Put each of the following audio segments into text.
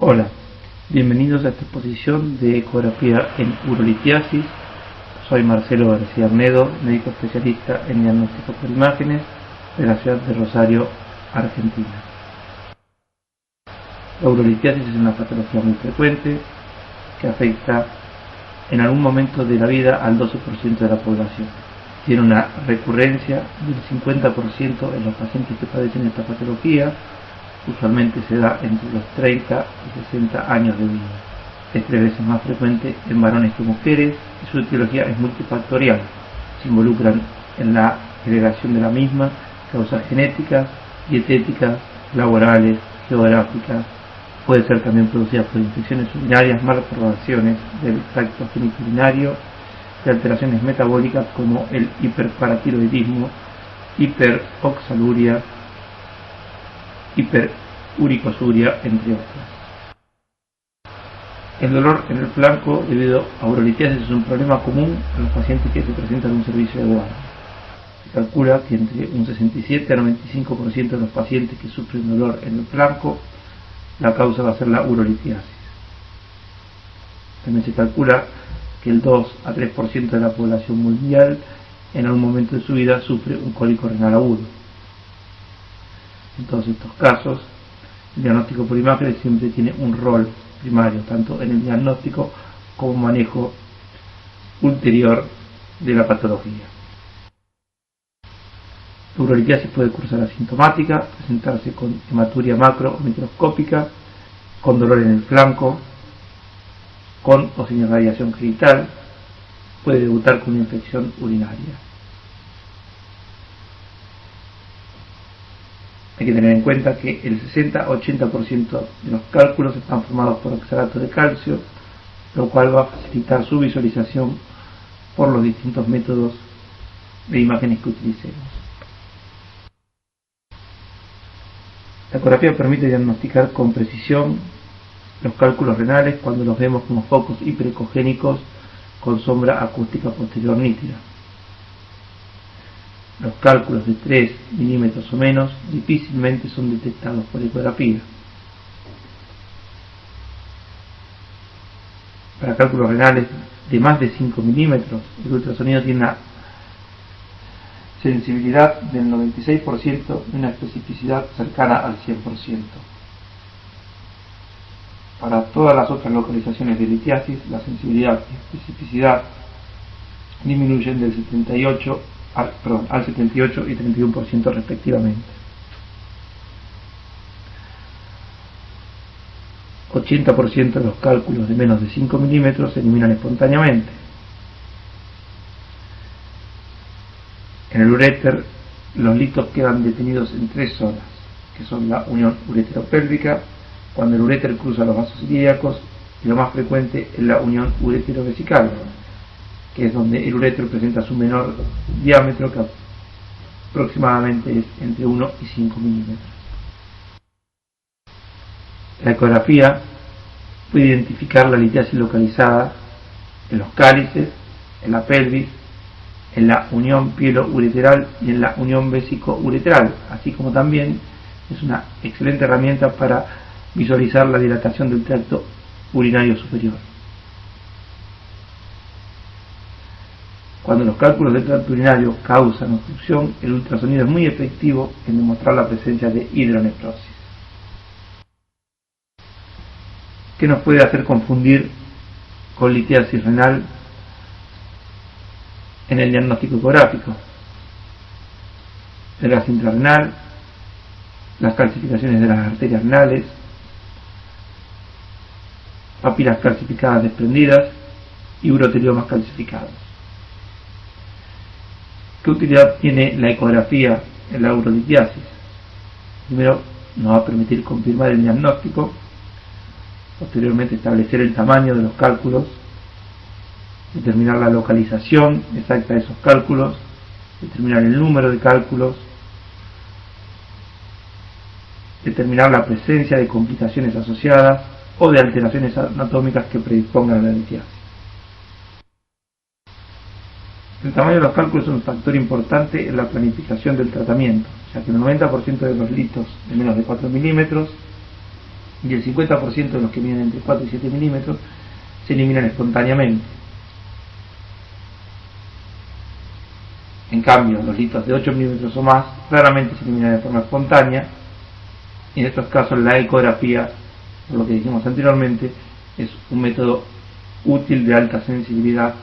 Hola, bienvenidos a esta exposición de ecografía en urolitiasis. Soy Marcelo García Arnedo, médico especialista en diagnóstico por imágenes de la ciudad de Rosario, Argentina. La urolitiasis es una patología muy frecuente que afecta en algún momento de la vida al 12% de la población. Tiene una recurrencia del 50% en los pacientes que padecen esta patología. Usualmente se da entre los 30 y 60 años de vida. Es 3 veces más frecuente en varones que mujeres y su etiología es multifactorial. Se involucran en la heredación de la misma causas genéticas, dietéticas, laborales, geográficas. Puede ser también producida por infecciones urinarias, malformaciones del tracto genitourinario y alteraciones metabólicas como el hiperparatiroidismo, hiperoxaluria, hiperuricosuria, entre otras. El dolor en el flanco debido a urolitiasis es un problema común en los pacientes que se presentan en un servicio de guardia. Se calcula que entre un 67 a 95% de los pacientes que sufren dolor en el flanco, la causa va a ser la urolitiasis. También se calcula que el 2 a 3% de la población mundial en algún momento de su vida sufre un cólico renal agudo. En todos estos casos, el diagnóstico por imágenes siempre tiene un rol primario, tanto en el diagnóstico como manejo ulterior de la patología. La urolitiasis puede cursar asintomática, presentarse con hematuria macro o microscópica, con dolor en el flanco, con o sin irradiación genital, puede debutar con una infección urinaria. Hay que tener en cuenta que el 60-80% de los cálculos están formados por oxalato de calcio, lo cual va a facilitar su visualización por los distintos métodos de imágenes que utilicemos. La ecografía permite diagnosticar con precisión los cálculos renales cuando los vemos como focos hiperecogénicos con sombra acústica posterior nítida. Los cálculos de 3 milímetros o menos difícilmente son detectados por ecografía. Para cálculos renales de más de 5 milímetros, el ultrasonido tiene una sensibilidad del 96% y una especificidad cercana al 100%. Para todas las otras localizaciones de litiasis, la sensibilidad y especificidad disminuyen del 78 y 31% respectivamente. 80% de los cálculos de menos de 5 milímetros se eliminan espontáneamente. En el uréter, los litos quedan detenidos en 3 zonas, que son la unión ureteropélvica, cuando el uréter cruza los vasos ilíacos, y lo más frecuente es la unión ureterovesical, que es donde el uréter presenta su menor diámetro, que aproximadamente es entre 1 y 5 milímetros. La ecografía puede identificar la litiasis localizada en los cálices, en la pelvis, en la unión pielo-ureteral y en la unión vésico-ureteral, así como también es una excelente herramienta para visualizar la dilatación del tracto urinario superior. Cuando los cálculos del tracto urinario causan obstrucción, el ultrasonido es muy efectivo en demostrar la presencia de hidronefrosis. ¿Qué nos puede hacer confundir con litiasis renal en el diagnóstico ecográfico? El gas intrarrenal, las calcificaciones de las arterias renales, papilas calcificadas desprendidas y uroteliomas calcificados. ¿Qué utilidad tiene la ecografía en la urolitiasis? Primero, nos va a permitir confirmar el diagnóstico, posteriormente establecer el tamaño de los cálculos, determinar la localización exacta de esos cálculos, determinar el número de cálculos, determinar la presencia de complicaciones asociadas o de alteraciones anatómicas que predispongan a la litiasis. El tamaño de los cálculos es un factor importante en la planificación del tratamiento, ya que el 90% de los litos de menos de 4 milímetros y el 50% de los que miden entre 4 y 7 milímetros se eliminan espontáneamente. En cambio, los litos de 8 milímetros o más raramente se eliminan de forma espontánea, y en estos casos la ecografía, por lo que dijimos anteriormente, es un método útil de alta sensibilidad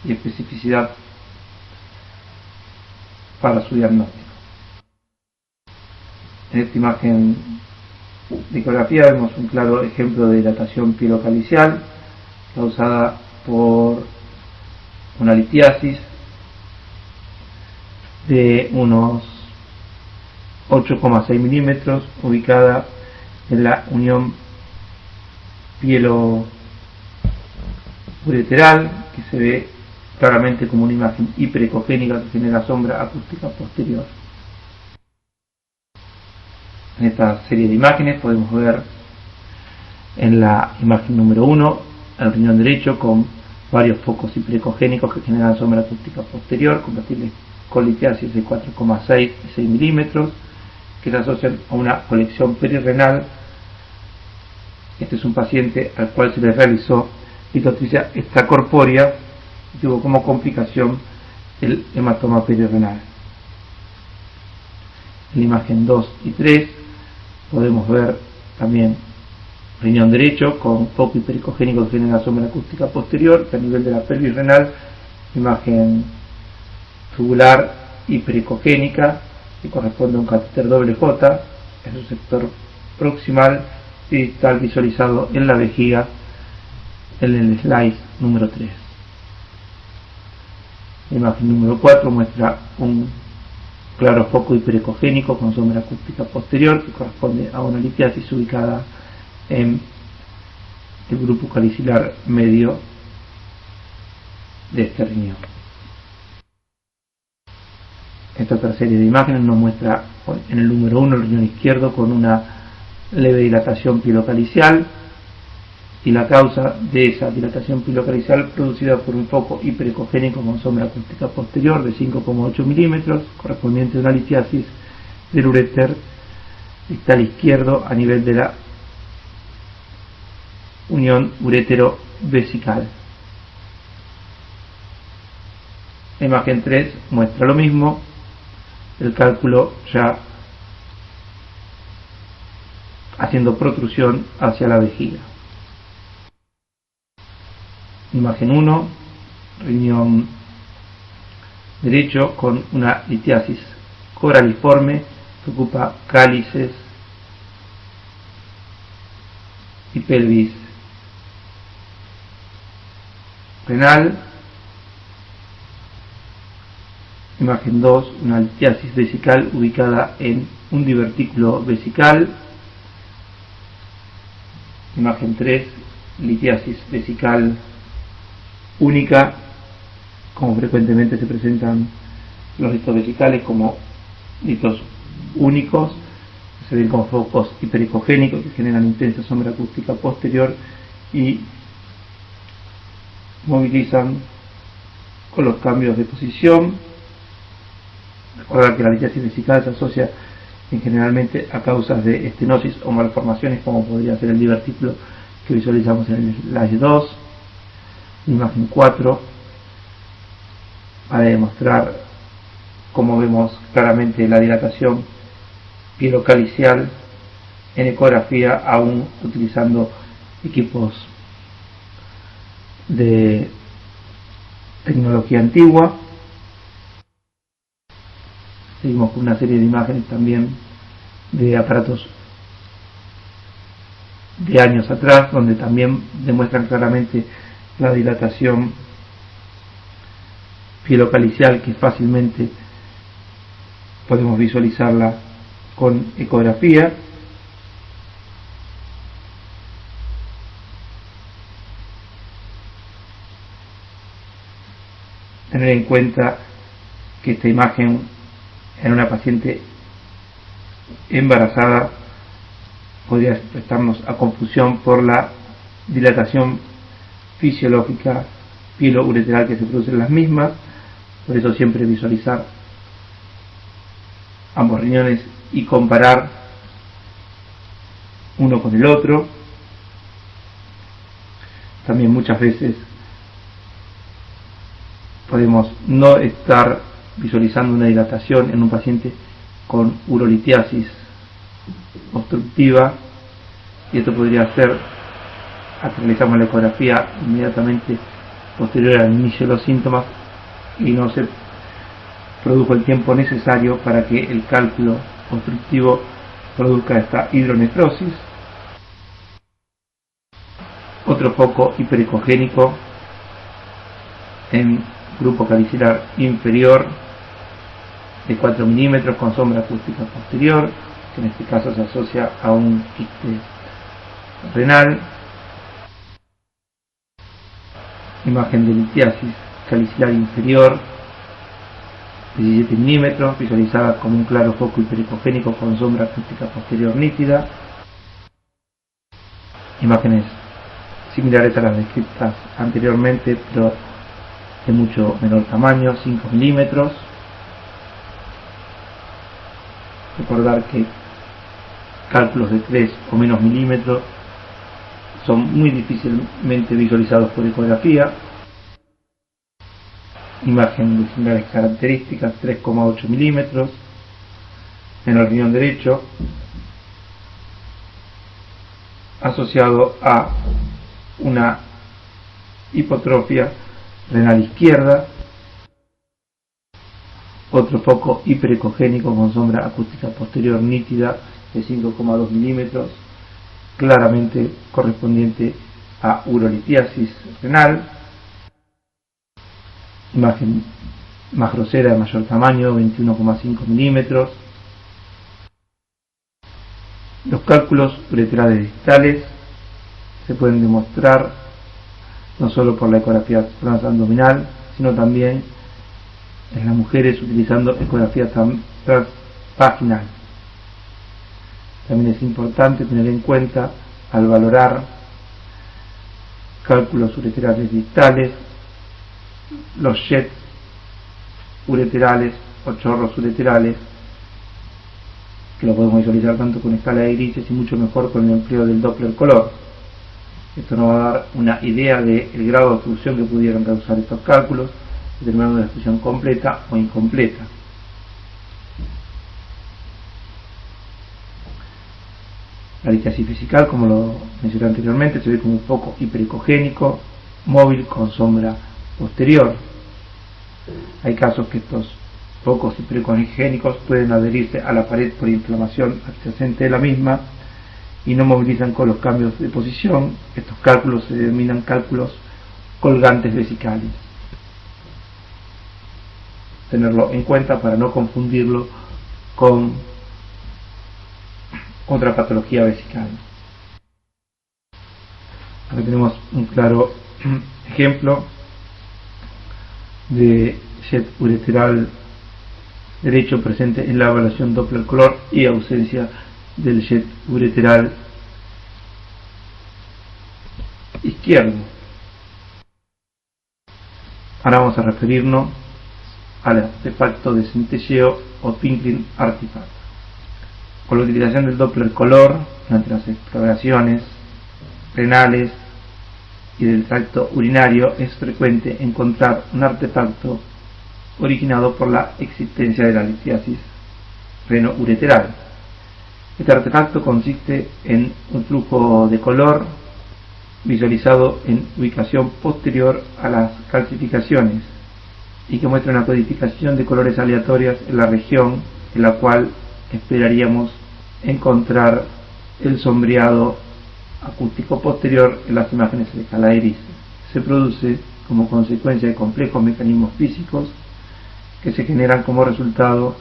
y especificidad para su diagnóstico. En esta imagen de ecografía vemos un claro ejemplo de dilatación pielocalicial causada por una litiasis de unos 8,6 milímetros ubicada en la unión pielo-ureteral, que se ve claramente como una imagen hiperecogénica que genera sombra acústica posterior. En esta serie de imágenes podemos ver en la imagen número 1 el riñón derecho con varios focos hiperecogénicos que generan sombra acústica posterior, compatibles con litiasis de 4,6 y 6 milímetros, que se asocian a una colección perirrenal. Este es un paciente al cual se le realizó litotripsia extracorpórea y tuvo como complicación el hematoma perirrenal. En la imagen 2 y 3 podemos ver también riñón derecho con foco hipericogénico que genera sombra acústica posterior, que a nivel de la pelvis renal, imagen tubular hipericogénica que corresponde a un catéter doble J, es un sector proximal y distal visualizado en la vejiga en el slide número 3. La imagen número 4 muestra un claro foco hiperecogénico con sombra acústica posterior que corresponde a una litiasis ubicada en el grupo calicilar medio de este riñón. Esta otra serie de imágenes nos muestra en el número 1 el riñón izquierdo con una leve dilatación pilocalicial, y la causa de esa dilatación pilocalicial producida por un foco hiperecogénico con sombra acústica posterior de 5,8 milímetros, correspondiente a una litiasis del uréter distal izquierdo a nivel de la unión urétero-vesical. La imagen 3 muestra lo mismo, el cálculo ya haciendo protrusión hacia la vejiga. Imagen 1, riñón derecho con una litiasis coraliforme que ocupa cálices y pelvis renal. Imagen 2, una litiasis vesical ubicada en un divertículo vesical. Imagen 3, litiasis vesical única, como frecuentemente se presentan los litos vesicales como litos únicos, se ven con focos hiperecogénicos que generan intensa sombra acústica posterior y movilizan con los cambios de posición. Recordar que la litiasis vesical se asocia generalmente a causas de estenosis o malformaciones, como podría ser el divertículo que visualizamos en el slide 2. Imagen 4, para demostrar cómo vemos claramente la dilatación pielocalicial en ecografía, aún utilizando equipos de tecnología antigua. Seguimos con una serie de imágenes también de aparatos de años atrás, donde también demuestran claramente la dilatación pielocalicial, que fácilmente podemos visualizarla con ecografía. Tener en cuenta que esta imagen en una paciente embarazada podría prestarnos a confusión por la dilatación fisiológica pielo-ureteral que se produce en las mismas. Por eso siempre visualizar ambos riñones y comparar uno con el otro. También muchas veces podemos no estar visualizando una dilatación en un paciente con urolitiasis obstructiva, y esto podría ser a que realizamos la ecografía inmediatamente posterior al inicio de los síntomas y no se produjo el tiempo necesario para que el cálculo obstructivo produzca esta hidronefrosis. Otro foco hiperecogénico en grupo calicilar inferior de 4 milímetros con sombra acústica posterior, que en este caso se asocia a un quiste renal. Imagen de litiasis calicilar inferior, 17 milímetros, visualizada como un claro foco hiperecogénico con sombra acústica posterior nítida. Imágenes similares a las descritas anteriormente, pero de mucho menor tamaño, 5 milímetros. Recordar que cálculos de 3 o menos milímetros son muy difícilmente visualizados por ecografía. Imagen de similares características, 3,8 milímetros en el riñón derecho, asociado a una hipotrofia renal izquierda. Otro foco hiperecogénico con sombra acústica posterior nítida de 5,2 milímetros, claramente correspondiente a urolitiasis renal. Imagen más grosera de mayor tamaño, 21,5 milímetros. Los cálculos ureterales distales se pueden demostrar no solo por la ecografía transabdominal, sino también en las mujeres utilizando ecografía transvaginal. También es importante tener en cuenta al valorar cálculos ureterales distales los jets ureterales o chorros ureterales, que lo podemos visualizar tanto con escala de grises y mucho mejor con el empleo del Doppler color. Esto nos va a dar una idea del grado de obstrucción que pudieran causar estos cálculos, determinando una obstrucción completa o incompleta. La litiasis vesical, como lo mencioné anteriormente, se ve como un foco hiperecogénico, móvil con sombra posterior. Hay casos que estos focos hiperecogénicos pueden adherirse a la pared por inflamación adyacente de la misma y no movilizan con los cambios de posición. Estos cálculos se denominan cálculos colgantes vesicales. Tenerlo en cuenta para no confundirlo con otra patología vesical. Acá tenemos un claro ejemplo de jet ureteral derecho presente en la evaluación Doppler color y ausencia del jet ureteral izquierdo. Ahora vamos a referirnos al artefacto de centelleo o Pinklin artifact. Con la utilización del Doppler color durante las exploraciones renales y del tracto urinario es frecuente encontrar un artefacto originado por la existencia de la litiasis renoureteral. Este artefacto consiste en un flujo de color visualizado en ubicación posterior a las calcificaciones y que muestra una codificación de colores aleatorias en la región en la cual esperaríamos encontrar el sombreado acústico posterior en las imágenes de escala de grises. Se produce como consecuencia de complejos mecanismos físicos que se generan como resultado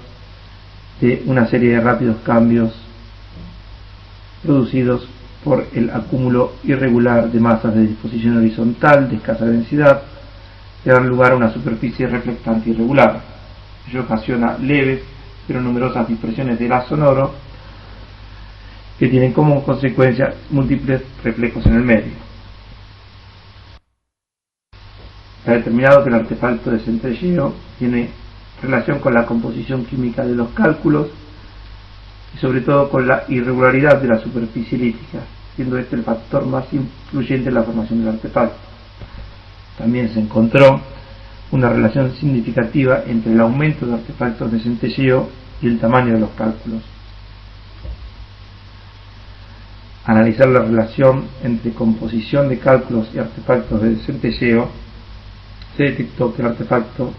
de una serie de rápidos cambios producidos por el acúmulo irregular de masas de disposición horizontal de escasa densidad que dan lugar a una superficie reflectante irregular. Ello ocasiona leves pero numerosas dispersiones de gas sonoro que tienen como consecuencia múltiples reflejos en el medio. Se ha determinado que el artefacto de centelleo tiene relación con la composición química de los cálculos y sobre todo con la irregularidad de la superficie lítica, siendo este el factor más influyente en la formación del artefacto. También se encontró una relación significativa entre el aumento de artefactos de centelleo y el tamaño de los cálculos. Analizar la relación entre composición de cálculos y artefactos de centelleo, se detectó que el artefacto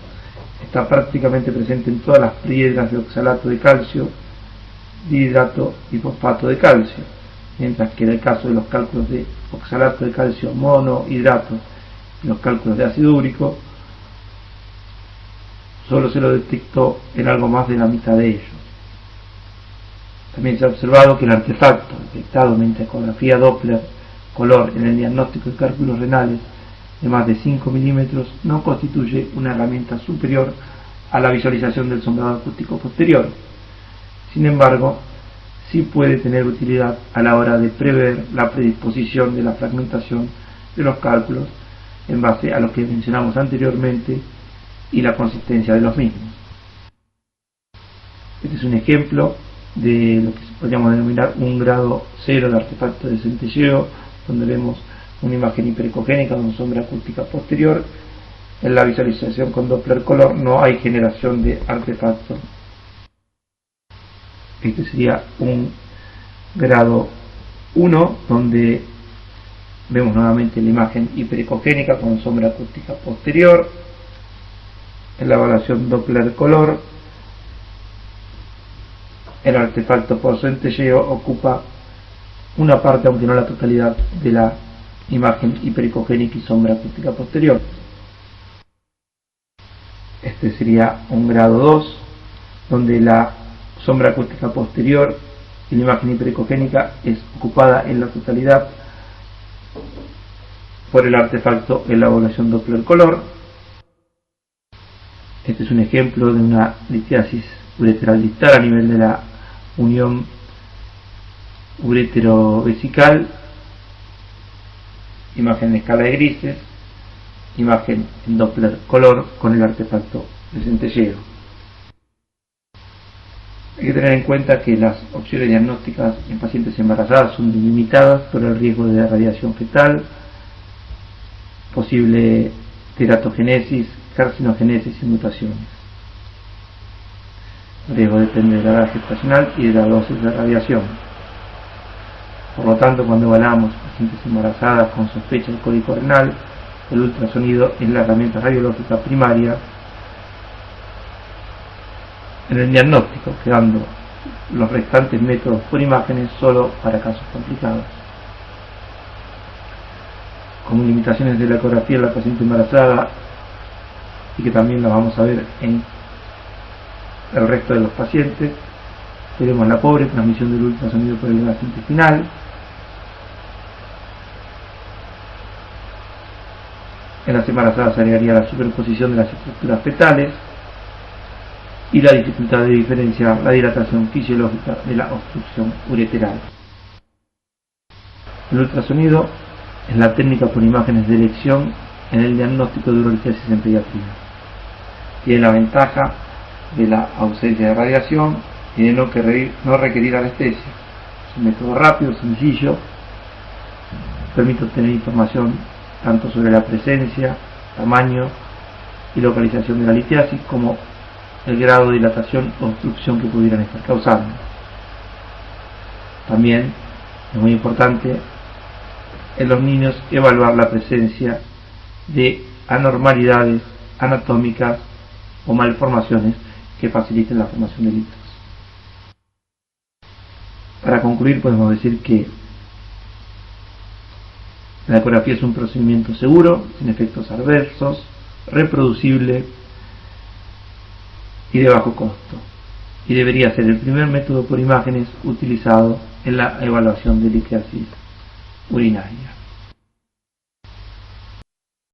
está prácticamente presente en todas las piedras de oxalato de calcio, dihidrato y fosfato de calcio, mientras que en el caso de los cálculos de oxalato de calcio monohidrato y los cálculos de ácido úrico, solo se lo detectó en algo más de la mitad de ellos. También se ha observado que el artefacto detectado mediante ecografía Doppler color en el diagnóstico de cálculos renales de más de 5 milímetros no constituye una herramienta superior a la visualización del sombreado acústico posterior. Sin embargo, sí puede tener utilidad a la hora de prever la predisposición de la fragmentación de los cálculos en base a lo que mencionamos anteriormente y la consistencia de los mismos. Este es un ejemplo de lo que podríamos denominar un grado 0 de artefacto de centelleo, donde vemos una imagen hiperecogénica con sombra acústica posterior. En la visualización con Doppler color no hay generación de artefacto. Este sería un grado 1, donde vemos nuevamente la imagen hiperecogénica con sombra acústica posterior. En la evaluación Doppler color, el artefacto por centelleo ocupa una parte, aunque no la totalidad, de la imagen hiperecogénica y sombra acústica posterior. Este sería un grado 2, donde la sombra acústica posterior y la imagen hiperecogénica es ocupada en la totalidad por el artefacto en la evaluación Doppler color. Este es un ejemplo de una litiasis ureteral distal a nivel de la unión uretero-vesical, imagen en escala de grises, imagen en Doppler color con el artefacto de centelleo. Hay que tener en cuenta que las opciones diagnósticas en pacientes embarazadas son limitadas por el riesgo de radiación fetal, posible teratogénesis, carcinogénesis y mutaciones. El riesgo depende de la edad gestacional y de la dosis de radiación. Por lo tanto, cuando evaluamos pacientes embarazadas con sospecha de cólico renal, el ultrasonido es la herramienta radiológica primaria en el diagnóstico, quedando los restantes métodos por imágenes solo para casos complicados. Como limitaciones de la ecografía en la paciente embarazada, y que también las vamos a ver en el resto de los pacientes, tenemos la pobre transmisión del ultrasonido por el gas intestinal, en las embarazadas se agregaría la superposición de las estructuras fetales y la dificultad de diferenciar la dilatación fisiológica de la obstrucción ureteral. El ultrasonido es la técnica por imágenes de elección en el diagnóstico de urolitiasis en pediatría. Tiene la ventaja de la ausencia de radiación y de no requerir anestesia. Es un método rápido, sencillo, permite obtener información tanto sobre la presencia, tamaño y localización de la litiasis como el grado de dilatación o obstrucción que pudieran estar causando. También es muy importante en los niños evaluar la presencia de anormalidades anatómicas o malformaciones que faciliten la formación de litos. Para concluir, podemos decir que la ecografía es un procedimiento seguro, sin efectos adversos, reproducible y de bajo costo, y debería ser el primer método por imágenes utilizado en la evaluación de litiasis urinaria.